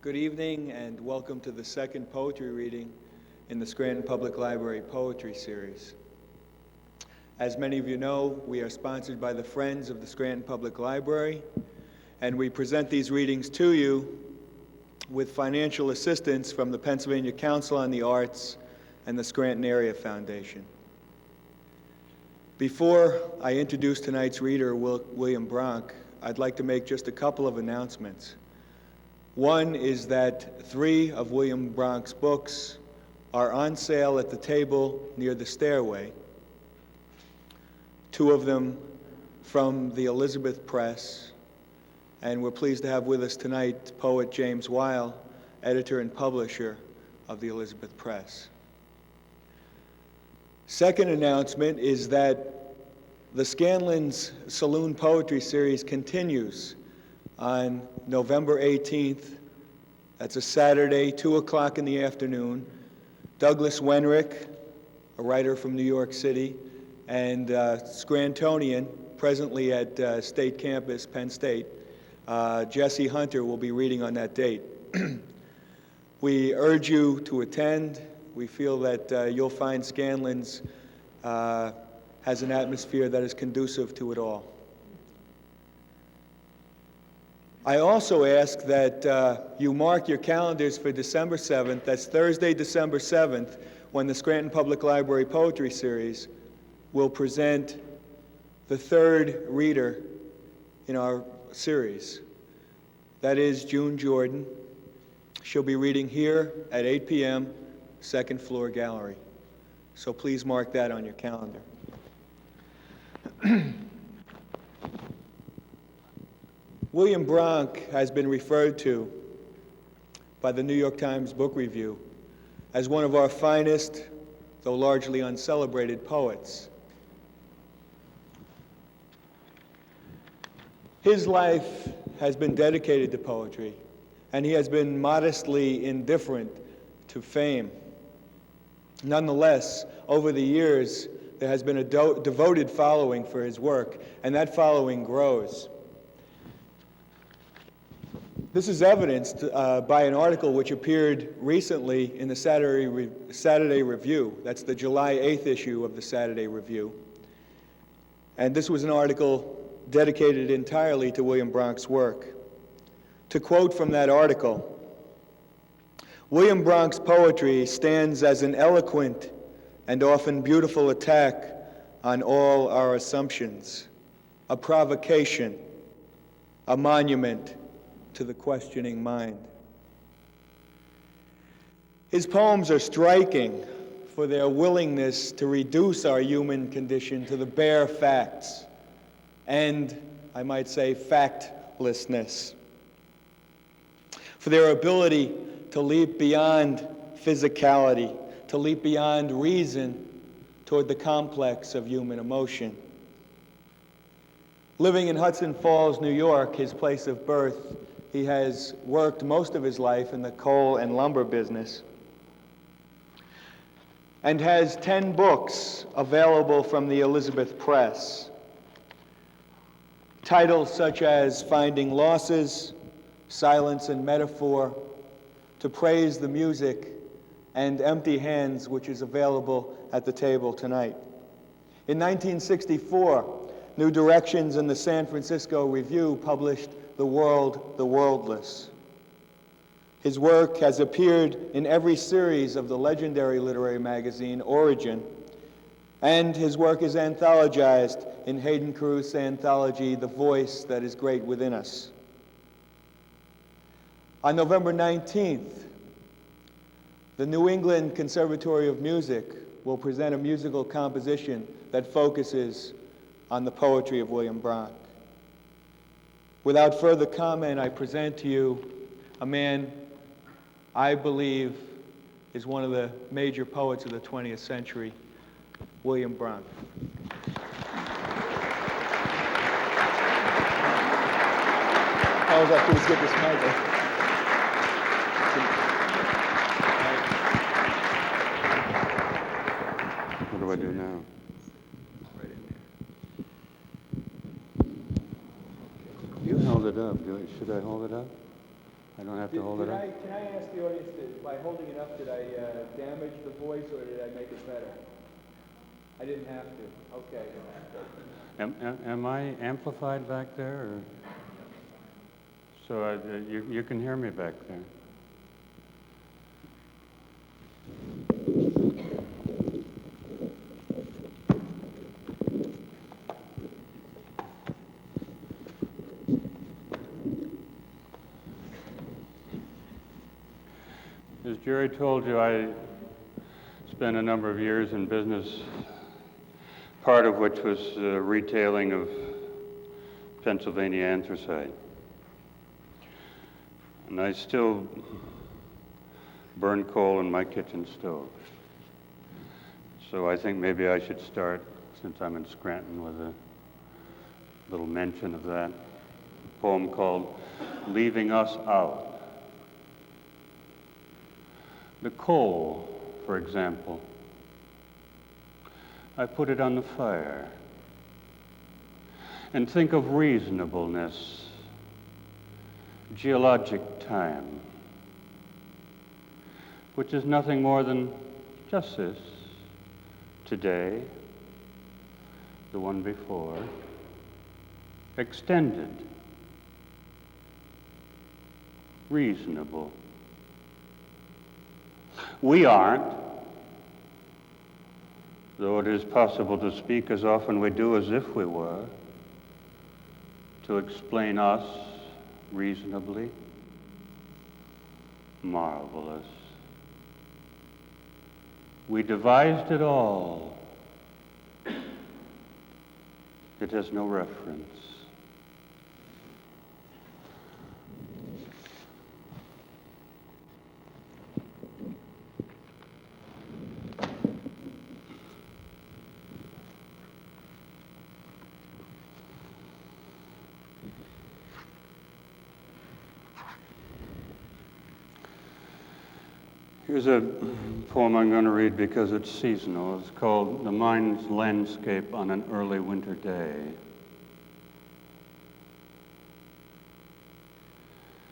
Good evening and welcome to the second poetry reading in the Scranton Public Library Poetry Series. As many of you know, we are sponsored by the Friends of the Scranton Public Library, and we present these readings to you with financial assistance from the Pennsylvania Council on the Arts and the Scranton Area Foundation. Before I introduce tonight's reader, William Bronk, I'd like to make just a couple of announcements. One is that 3 of William Bronk's books are on sale at the table near the stairway. 2 of them from the Elizabeth Press, and we're pleased to have with us tonight poet James Weil, editor and publisher of the Elizabeth Press. Second announcement is that the Scanlon's Saloon Poetry Series continues on November 18th. That's a Saturday, 2 o'clock in the afternoon. Douglas Wenrick, a writer from New York City, and Scrantonian, presently at State Campus, Penn State, Jesse Hunter will be reading on that date. We urge you to attend. We feel that you'll find Scanlon's has an atmosphere that is conducive to it all. I also ask that you mark your calendars for December 7th. That's Thursday, December 7th, when the Scranton Public Library Poetry Series will present the 3rd reader in our series. That is June Jordan. She'll be reading here at 8 p.m., second floor gallery. So please mark that on your calendar. William Bronk has been referred to by the New York Times Book Review as one of our finest, though largely uncelebrated, poets. His life has been dedicated to poetry, and he has been modestly indifferent to fame. Nonetheless, over the years, there has been a devoted following for his work, and that following grows. This is evidenced by an article which appeared recently in the Saturday Review. That's the July 8th issue of the Saturday Review. And this was an article dedicated entirely to William Bronk's work. To quote from that article, "William Bronk's poetry stands as an eloquent and often beautiful attack on all our assumptions, a provocation, a monument to the questioning mind." His poems are striking for their willingness to reduce our human condition to the bare facts and, I might say, factlessness, for their ability to leap beyond physicality, to leap beyond reason toward the complex of human emotion. Living in Hudson Falls, New York, his place of birth, he has worked most of his life in the coal and lumber business and has 10 books available from the Elizabeth Press. Titles such as Finding Losses, Silence and Metaphor, To Praise the Music, and Empty Hands, which is available at the table tonight. In 1964, New Directions and the San Francisco Review published The World, the Worldless. His work has appeared in every series of the legendary literary magazine Origin, and his work is anthologized in Hayden Caruth's anthology, The Voice That Is Great Within Us. On November 19th, the New England Conservatory of Music will present a musical composition that focuses on the poetry of William Bronk. Without further comment, I present to you a man I believe is one of the major poets of the 20th century, William Bronk. All I have to do is get this mic. What do I do now? Right in there. You held it up. Should I hold it up? I don't have to hold it up? Can I ask the audience, by holding it up, did I damage the voice or did I make it better? I didn't have to. Okay. Am I amplified back there? Or? So you can hear me back there. As Jerry told you, I spent a number of years in business, part of which was retailing of Pennsylvania anthracite. And I still burn coal in my kitchen stove. So I think maybe I should start, since I'm in Scranton, with a little mention of that. A poem called Leaving Us Out. The coal, for example, I put it on the fire and think of reasonableness, geologic time, which is nothing more than just this, today, the one before, extended, reasonable. We aren't, though it is possible to speak as often we do as if we were, to explain us reasonably. Marvelous. We devised it all. It has no reference. Here's a poem I'm going to read because it's seasonal. It's called The Mind's Landscape on an Early Winter Day.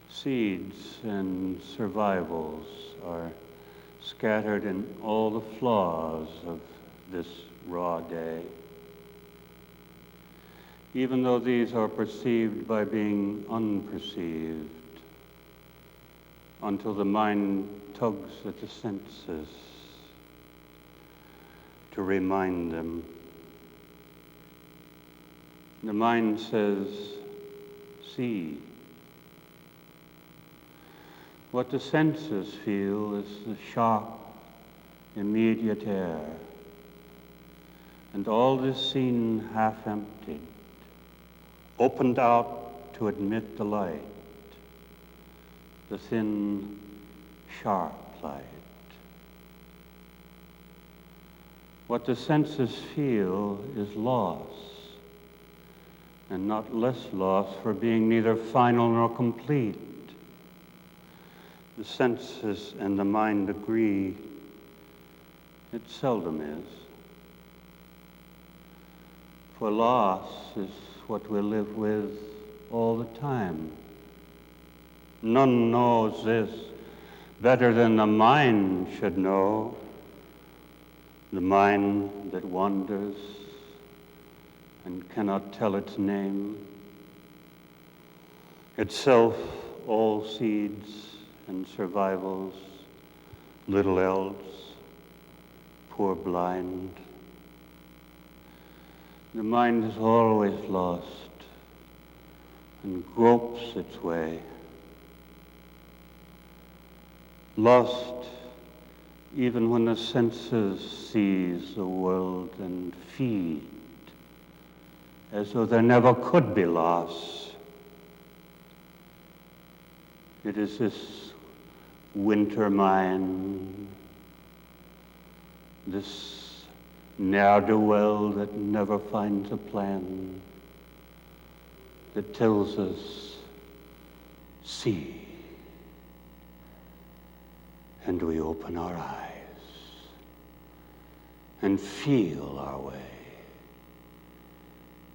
Seeds and survivals are scattered in all the flaws of this raw day. Even though these are perceived by being unperceived, until the mind tugs at the senses to remind them. The mind says, see. What the senses feel is the sharp, immediate air, and all this scene half emptied, opened out to admit the light, the thin, sharp light. What the senses feel is loss, and not less loss for being neither final nor complete. The senses and the mind agree. It seldom is. For loss is what we live with all the time. None knows this better than the mind should know, the mind that wanders and cannot tell its name, itself all seeds and survivals, little else, poor blind. The mind is always lost and gropes its way. Lost even when the senses seize the world and feed, as though there never could be loss. It is this winter mind, this ne'er-do-well that never finds a plan, that tells us, see. And we open our eyes and feel our way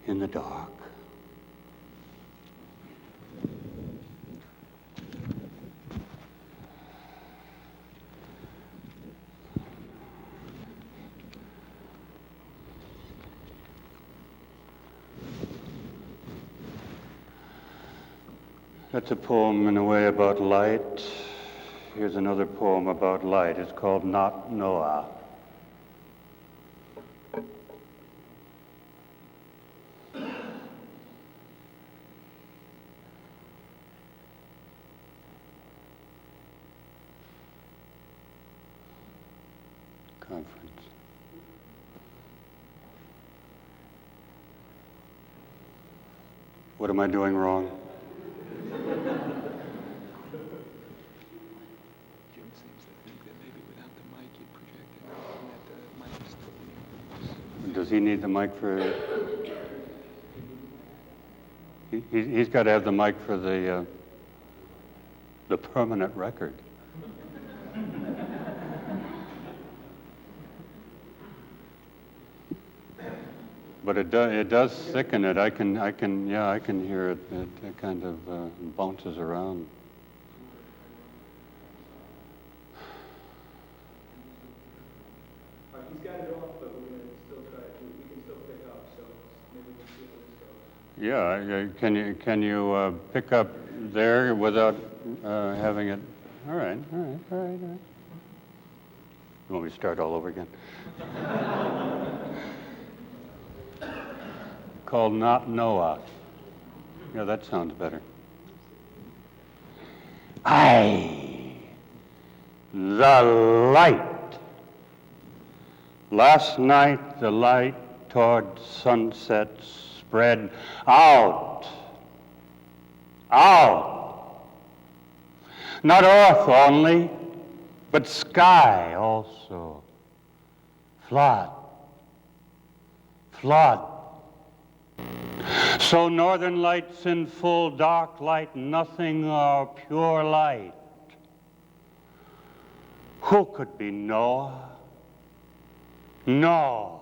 in the dark. That's a poem in a way about light. Here's another poem about light. It's called Not Noah. Conference. What am I doing wrong? Jim seems to think that maybe without the mic you projected and that the mic is still being used. Does he need the mic for... He's got to have the mic for the permanent record. But it does thicken it. I can hear it. It kind of bounces around. He's got it off, but we're going to still try. We can still pick up, so maybe we'll see how this goes. Yeah, can you pick up there without having it? All right. You want me to start all over again? Called Not Noah. Yeah, that sounds better. The light. Last night the light toward sunset spread out. Not earth only, but sky also. Flood. So northern lights in full dark light, nothing or pure light. Who could be Noah? No.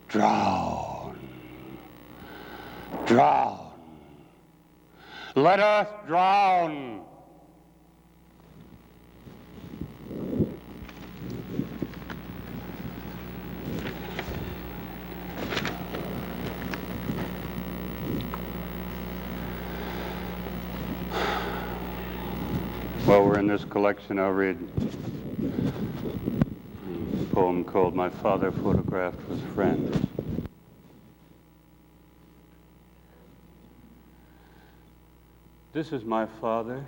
Drown. Let earth drown. While we're in this collection, I'll read a poem called My Father Photographed with Friends. This is my father,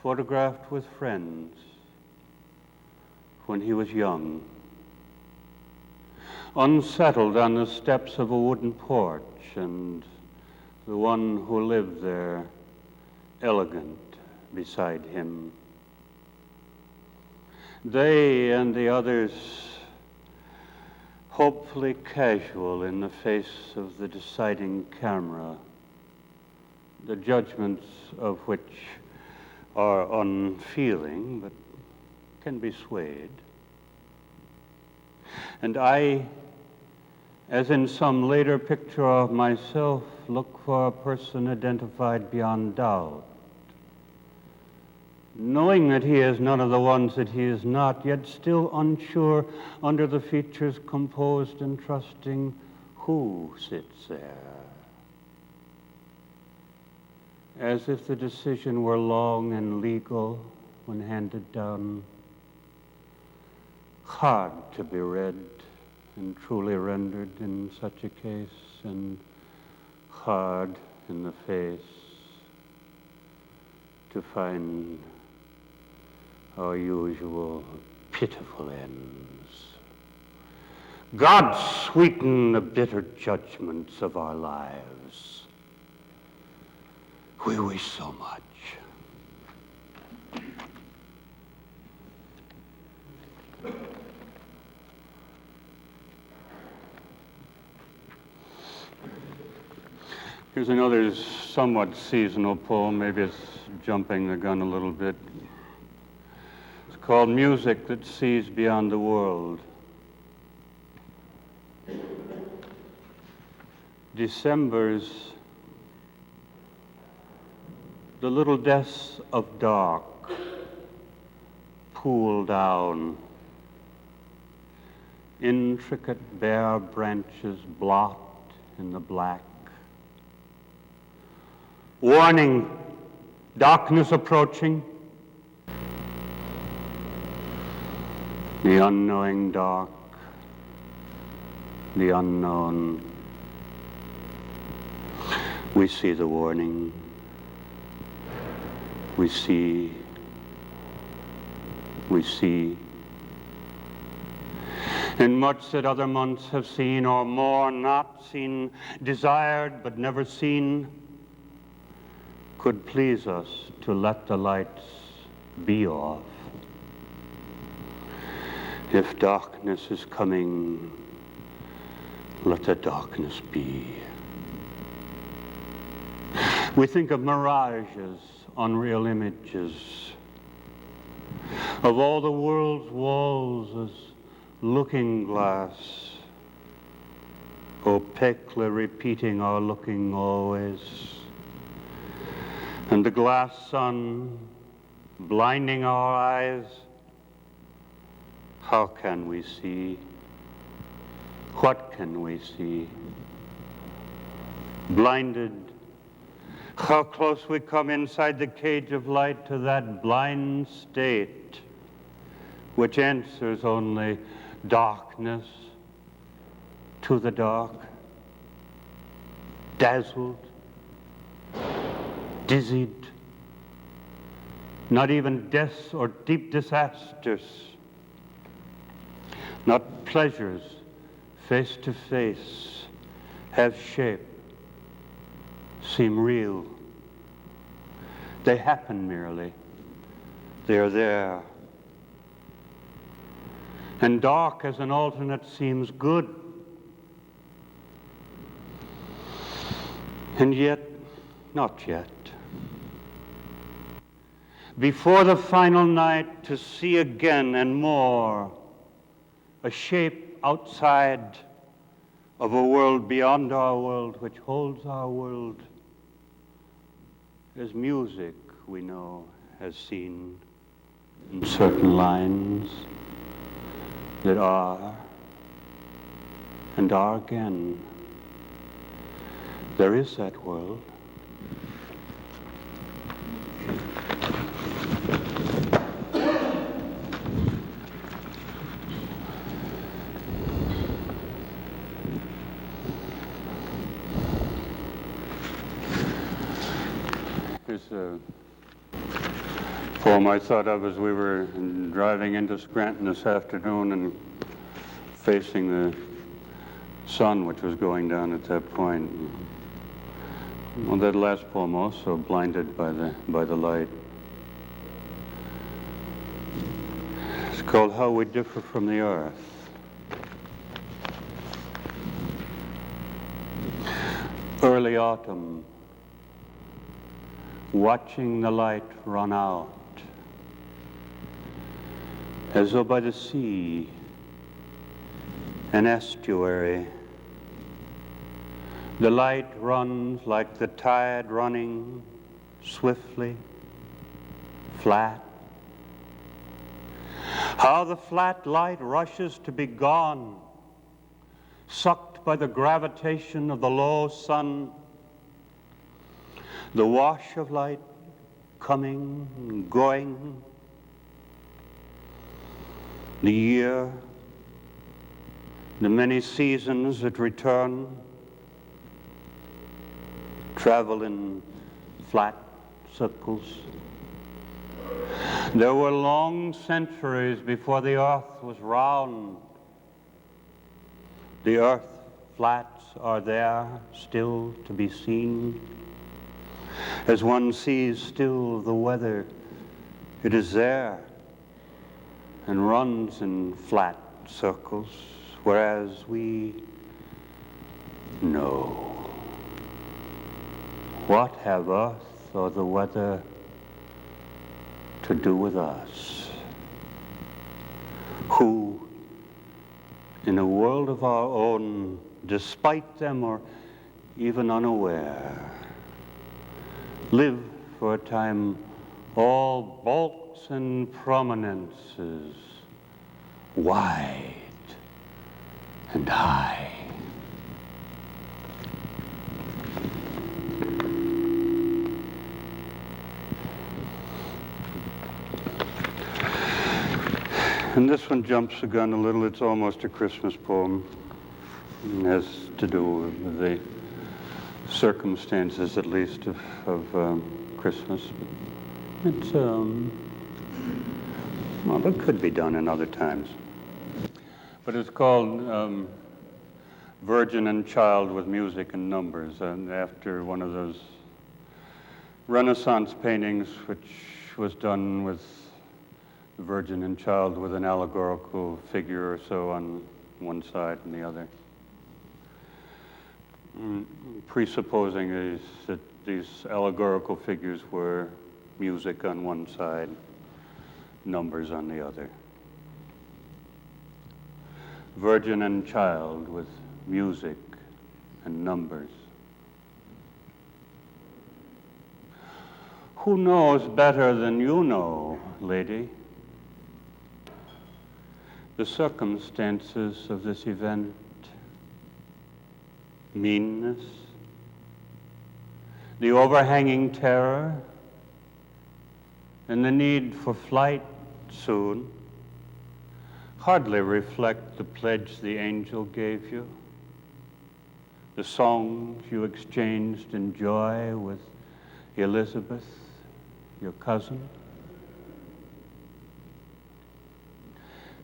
photographed with friends when he was young, unsettled on the steps of a wooden porch, and the one who lived there, elegant, beside him. They and the others, hopefully casual in the face of the deciding camera, the judgments of which are unfeeling but can be swayed. And I, as in some later picture of myself, look for a person identified beyond doubt, knowing that he is none of the ones that he is not, yet still unsure under the features composed and trusting who sits there. As if the decision were long and legal when handed down, hard to be read and truly rendered in such a case, and hard in the face to find our usual pitiful ends. God sweeten the bitter judgments of our lives. We wish so much. Here's another somewhat seasonal poem. Maybe it's jumping the gun a little bit. It's called Music That Sees Beyond the World. December's the little deaths of dark pool down. Intricate bare branches blot in the black. Warning, darkness approaching. The unknowing dark, the unknown. We see the warning. We see. In much that other months have seen, or more not seen, desired but never seen, could please us to let the lights be off. If darkness is coming, let the darkness be. We think of mirages, unreal images, of all the world's walls as looking glass, opaquely repeating our looking always, and the glass sun blinding our eyes. How can we see? What can we see? Blinded, how close we come inside the cage of light to that blind state which answers only darkness to the dark, dazzled, dizzied, not even deaths or deep disasters, not pleasures face to face have shape, seem real. They happen merely. They are there. And dark as an alternate seems good. And yet, not yet. Before the final night, to see again and more a shape outside of a world beyond our world, which holds our world as music, we know, has seen in certain lines that are and are again. There is that world. Here's a poem I thought of as we were driving into Scranton this afternoon and facing the sun, which was going down at that point. Well, that last poem also blinded by the light. It's called How We Differ from the Earth. Early autumn, watching the light run out, as though by the sea, an estuary. The light runs like the tide running swiftly, flat. How the flat light rushes to be gone, sucked by the gravitation of the low sun. The wash of light coming and going. The year, the many seasons that return, travel in flat circles. There were long centuries before the earth was round. The earth flats are there still to be seen. As one sees still the weather, it is there and runs in flat circles, whereas we know. What have earth or the weather to do with us? Who, in a world of our own, despite them or even unaware, live for a time all bulks and prominences, wide and high. And this one jumps the gun a little. It's almost a Christmas poem. It has to do with the circumstances, at least, of Christmas. It's, well, it could be done in other times. But it's called Virgin and Child with Music and Numbers, and after one of those Renaissance paintings, which was done with the Virgin and Child with an allegorical figure or so on one side and the other. Presupposing is that these allegorical figures were music on one side, numbers on the other. Virgin and Child with music and numbers. Who knows better than you know, lady, the circumstances of this event? Meanness, the overhanging terror, and the need for flight soon hardly reflect the pledge the angel gave you, the songs you exchanged in joy with Elizabeth, your cousin.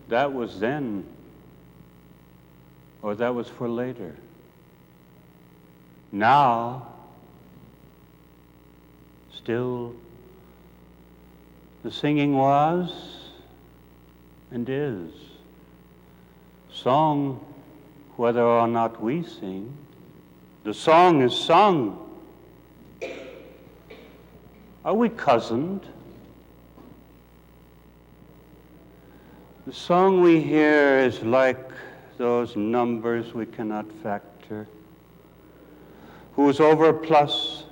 That was then, or that was for later. Now, still, the singing was and is song, whether or not we sing. The song is sung. Are we cozened? The song we hear is like those numbers we cannot factor, whose overplus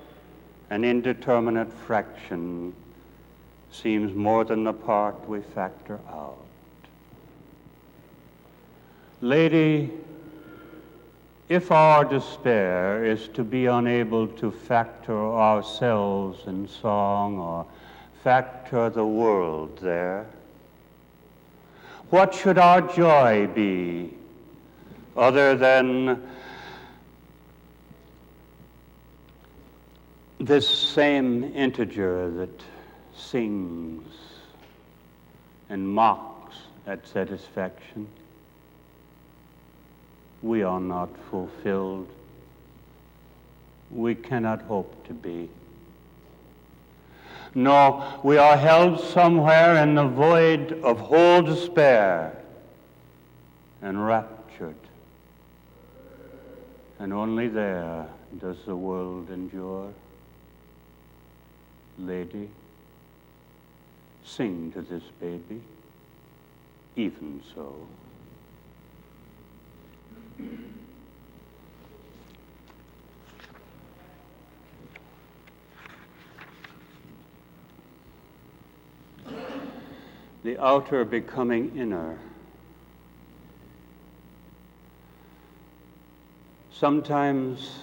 an indeterminate fraction seems more than the part we factor out. Lady, if our despair is to be unable to factor ourselves in song or factor the world there, what should our joy be other than this same integer that sings and mocks at satisfaction? We are not fulfilled. We cannot hope to be. No, we are held somewhere in the void of whole despair, enraptured. And only there does the world endure. Lady, sing to this baby, even so. The outer becoming inner. Sometimes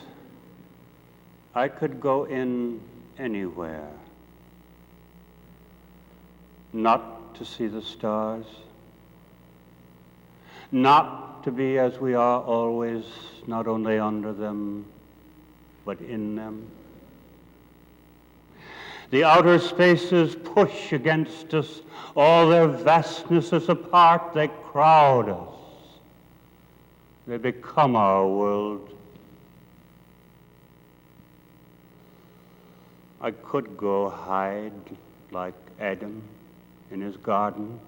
I could go in anywhere, not to see the stars, not to be as we are always, not only under them, but in them. The outer spaces push against us, all their vastnesses apart, they crowd us. They become our world. I could go hide like Adam in his garden.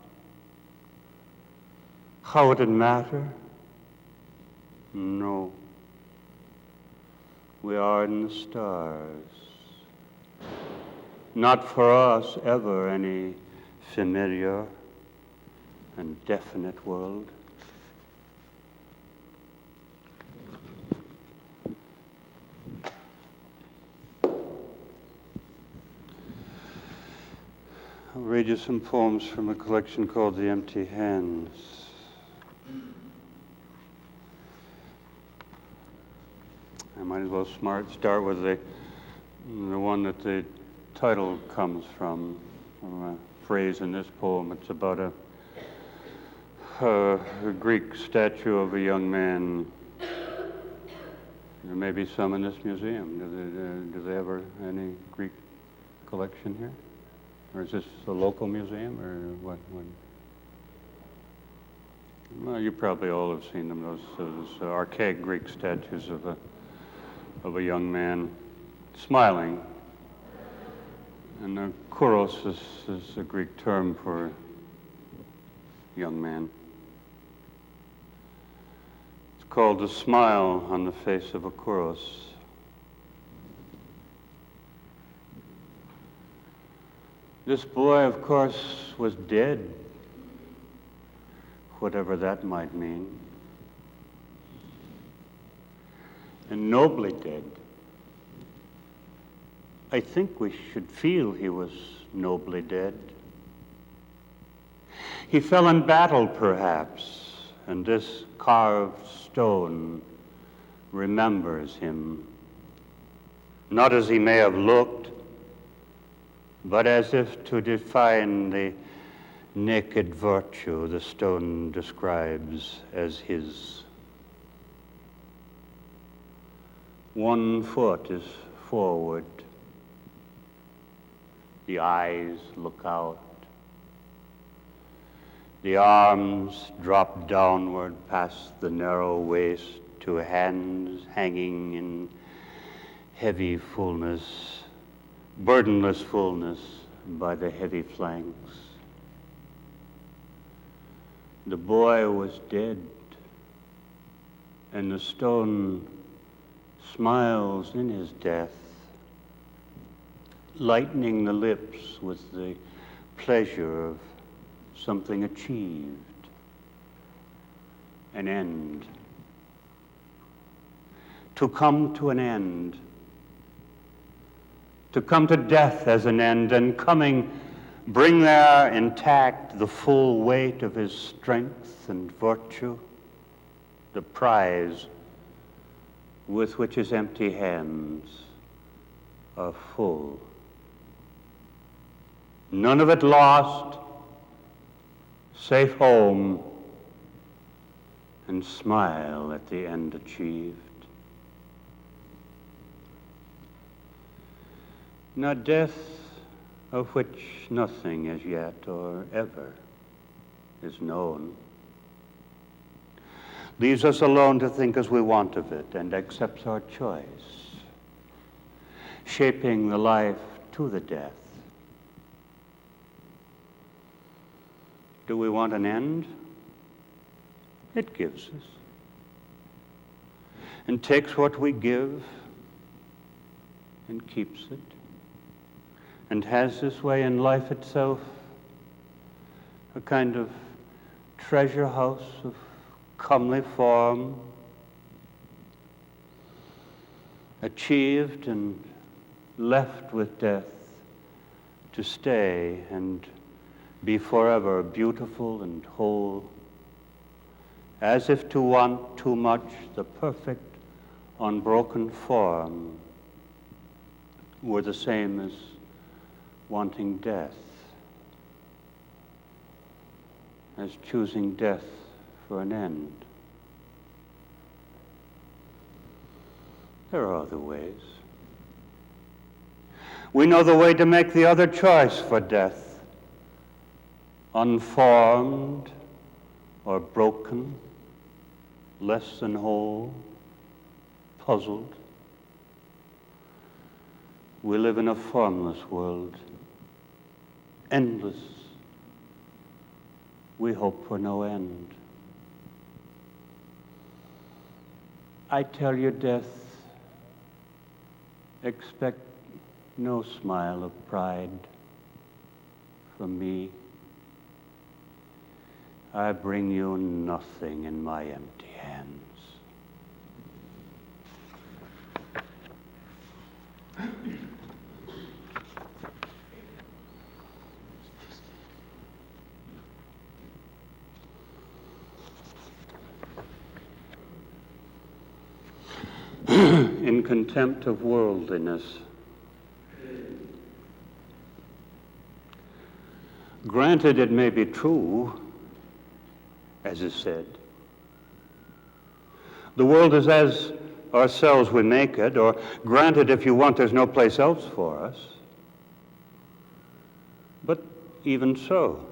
How would it matter? No. We are in the stars. Not for us ever any familiar and definite world. I'll read you some poems from a collection called The Empty Hands. I might as well start with the one that the title comes from, a phrase in this poem. It's about A Greek statue of a young man. There may be some in this museum. Do they have any Greek collection here? Or is this a local museum, or what? Well, you probably all have seen them, those archaic Greek statues of a young man smiling. And kouros is a Greek term for young man. It's called the smile on the face of a kouros. This boy, of course, was dead, whatever that might mean, and nobly dead. I think we should feel he was nobly dead. He fell in battle, perhaps, and this carved stone remembers him, not as he may have looked, but as if to define the naked virtue the stone describes as his. One foot is forward. The eyes look out. The arms drop downward past the narrow waist to hands hanging in heavy fullness, burdenless fullness by the heavy flanks. The boy was dead, and the stone smiles in his death, lightening the lips with the pleasure of something achieved, an end. To come to an end, to come to death as an end, and coming, bring there intact the full weight of his strength and virtue, the prize with which his empty hands are full. None of it lost, safe home, and smile at the end achieved. Now death, of which nothing as yet or ever is known, leaves us alone to think as we want of it and accepts our choice, shaping the life to the death. Do we want an end? It gives us, and takes what we give and keeps it, and has this way in life itself a kind of treasure house of comely form, achieved and left with death to stay and be forever beautiful and whole, as if to want too much the perfect, unbroken form were the same as wanting death, as choosing death for an end. There are other ways. We know the way to make the other choice for death, unformed or broken, less than whole, puzzled. We live in a formless world, endless. We hope for no end. I tell you, death, expect no smile of pride from me. I bring you nothing in my empty hands. In contempt of worldliness. Granted, it may be true as is said. The world is as ourselves we make it, or granted, if you want, there's no place else for us. But even so,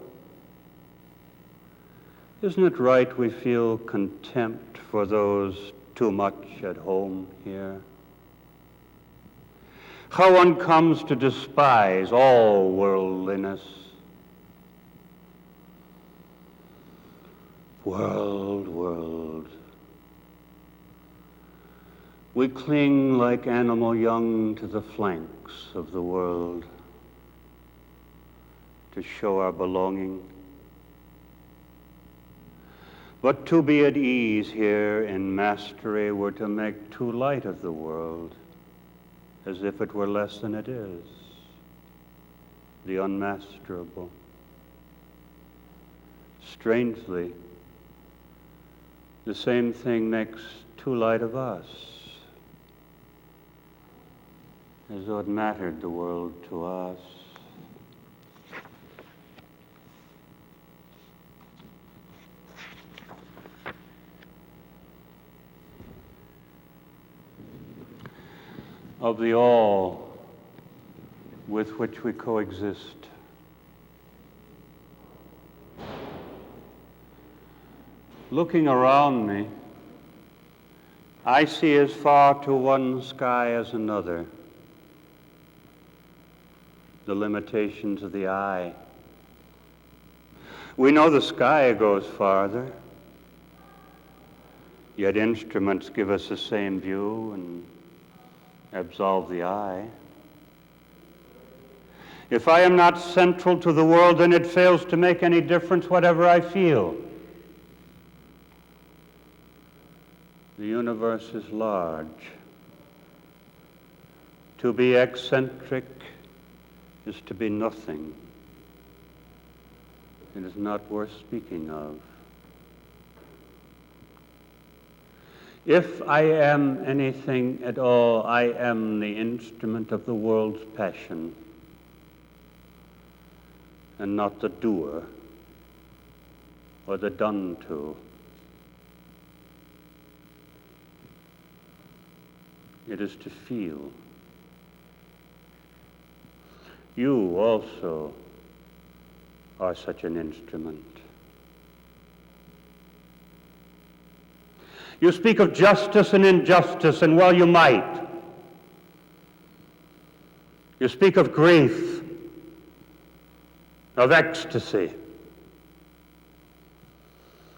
isn't it right we feel contempt for those too much at home here? How one comes to despise all worldliness. World, world. We cling like animal young to the flanks of the world to show our belonging. But to be at ease here in mastery were to make too light of the world, as if it were less than it is, the unmasterable. Strangely, the same thing makes too light of us, as though it mattered, the world, to us. Of the all with which we coexist, looking around me, I see as far to one sky as another, the limitations of the eye. We know the sky goes farther, yet instruments give us the same view and absolve the eye. If I am not central to the world, then it fails to make any difference whatever I feel. The universe is large. To be eccentric is to be nothing. It is not worth speaking of. If I am anything at all, I am the instrument of the world's passion, and not the doer or the done to. It is to feel. You also are such an instrument. You speak of justice and injustice, and well you might. You speak of grief, of ecstasy.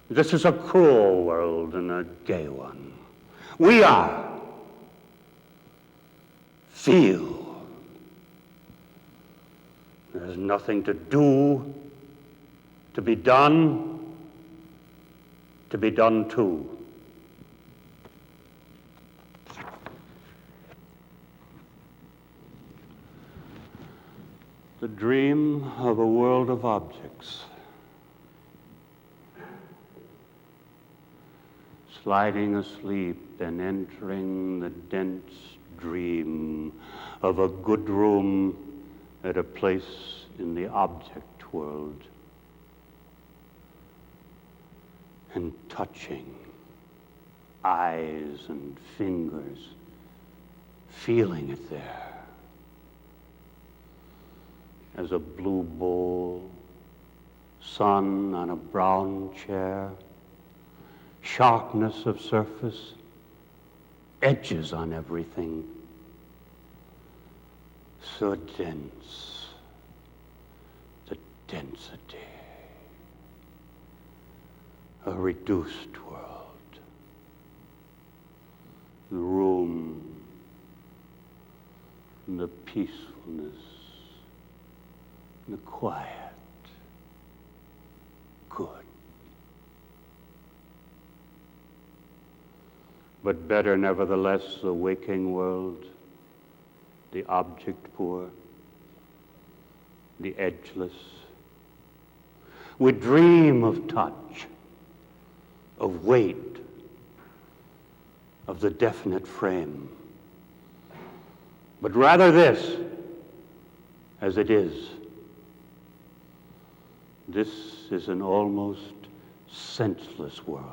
This is a cruel world and a gay one. We are. Feel. There's nothing to do, to be done to. The dream of a world of objects, sliding asleep and entering the dense dream of a good room at a place in the object world, and touching eyes and fingers, feeling it there as a blue bowl, sun on a brown chair, sharpness of surface, edges on everything, so dense, the density, a reduced world, the room, and the peacefulness, and the quiet, good. But better, nevertheless, the waking world, the object poor, the edgeless. We dream of touch, of weight, of the definite frame. But rather this, as it is. This is an almost senseless world,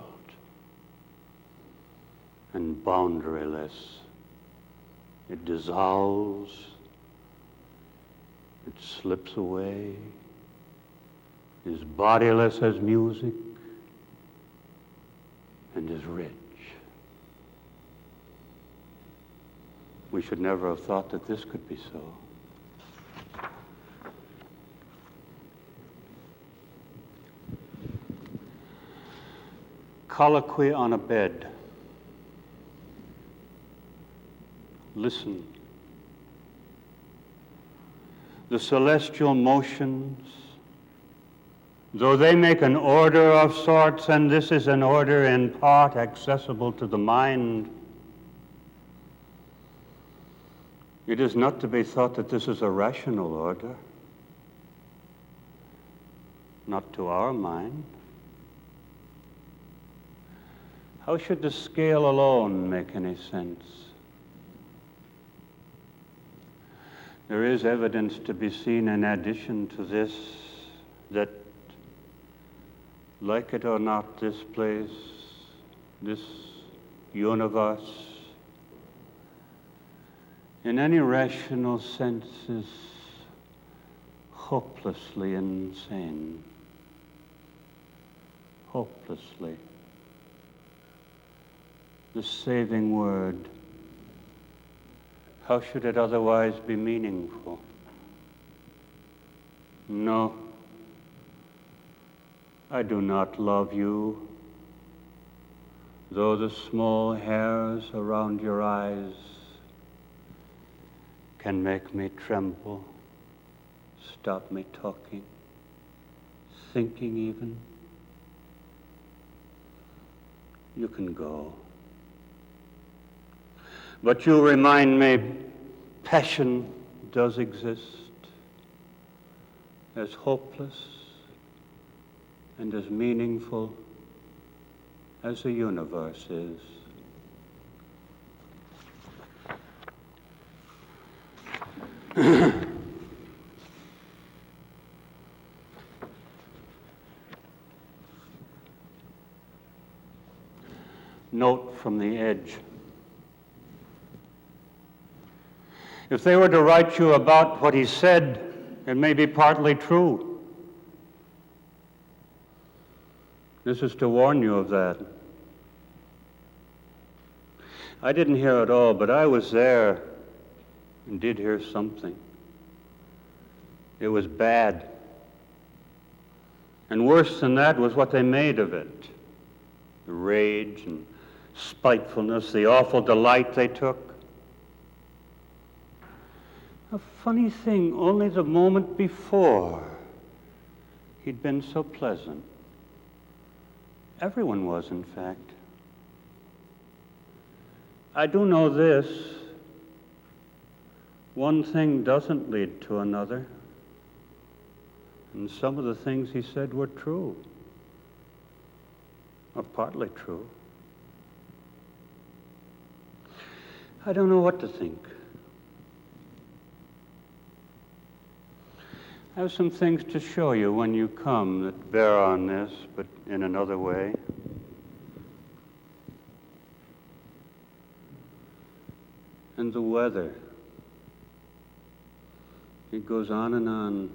and boundaryless. It dissolves, it slips away, is bodiless as music, and is rich. We should never have thought that this could be so. Colloquy on a bed. Listen. The celestial motions, though they make an order of sorts, and this is an order in part accessible to the mind, it is not to be thought that this is a rational order, not to our mind. How should the scale alone make any sense? There is evidence to be seen in addition to this that, like it or not, this place, this universe, in any rational sense is hopelessly insane. Hopelessly. The saving word. How should it otherwise be meaningful? No, I do not love you, though the small hairs around your eyes can make me tremble, stop me talking, thinking even. You can go. But you remind me passion does exist, as hopeless and as meaningful as the universe is. Note from the edge. If they were to write you about what he said, it may be partly true. This is to warn you of that. I didn't hear it all, but I was there and did hear something. It was bad. And worse than that was what they made of it. The rage and spitefulness, the awful delight they took. A funny thing, only the moment before, he'd been so pleasant. Everyone was, in fact. I do know this. One thing doesn't lead to another. And some of the things he said were true, or partly true. I don't know what to think. I have some things to show you when you come that bear on this, but in another way. And the weather. It goes on and on.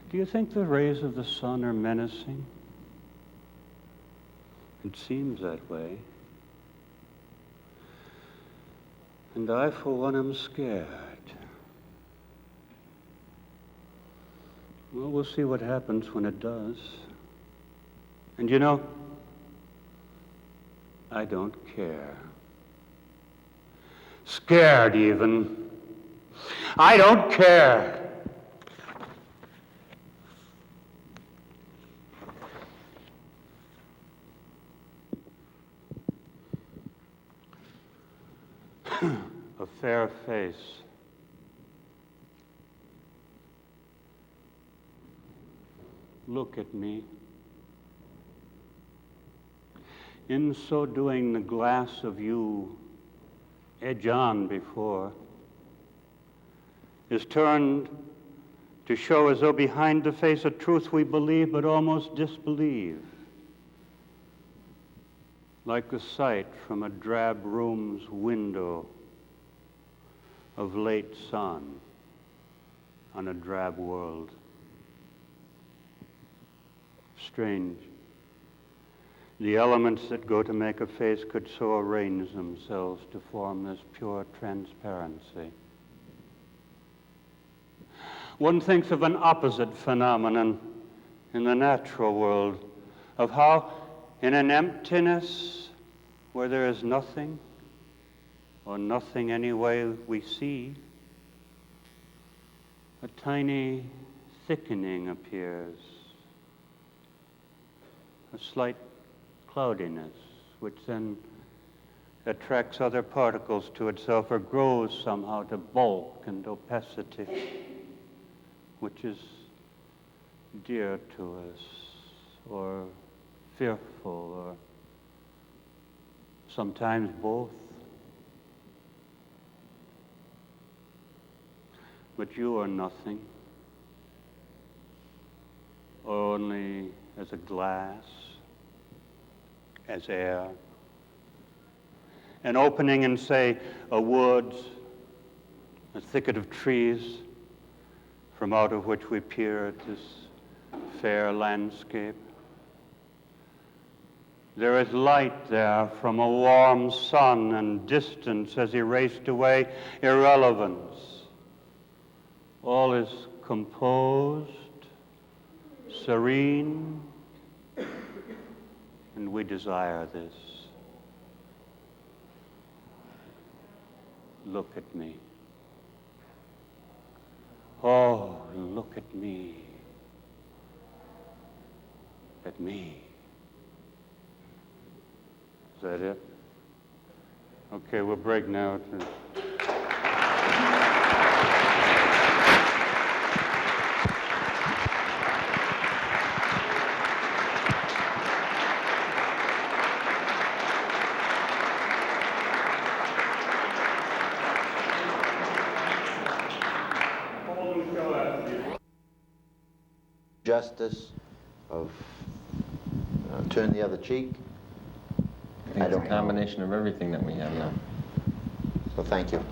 Do you think the rays of the sun are menacing? It seems that way. And I, for one, am scared. Well, we'll see what happens when it does. And you know, I don't care. Scared, even. I don't care. A fair face. Look at me. In so doing, the glass of you, edge on before, is turned to show as though behind the face a truth we believe but almost disbelieve, like the sight from a drab room's window of late sun on a drab world. Strange. The elements that go to make a face could so arrange themselves to form this pure transparency. One thinks of an opposite phenomenon in the natural world, of how in an emptiness where there is nothing, or nothing anyway we see, a tiny thickening appears, a slight cloudiness, which then attracts other particles to itself or grows somehow to bulk and opacity, which is dear to us, or fearful, or sometimes both. But you are nothing, only as a glass, as air, an opening in, say, a woods, a thicket of trees, from out of which we peer at this fair landscape. There is light there from a warm sun, and distance has erased away irrelevance. All is composed, serene, and we desire this. Look at me. Oh, look at me. At me. Is that it? Okay, we'll break now. Justice of turn the other cheek. I think it's a combination of everything that we have now. So thank you.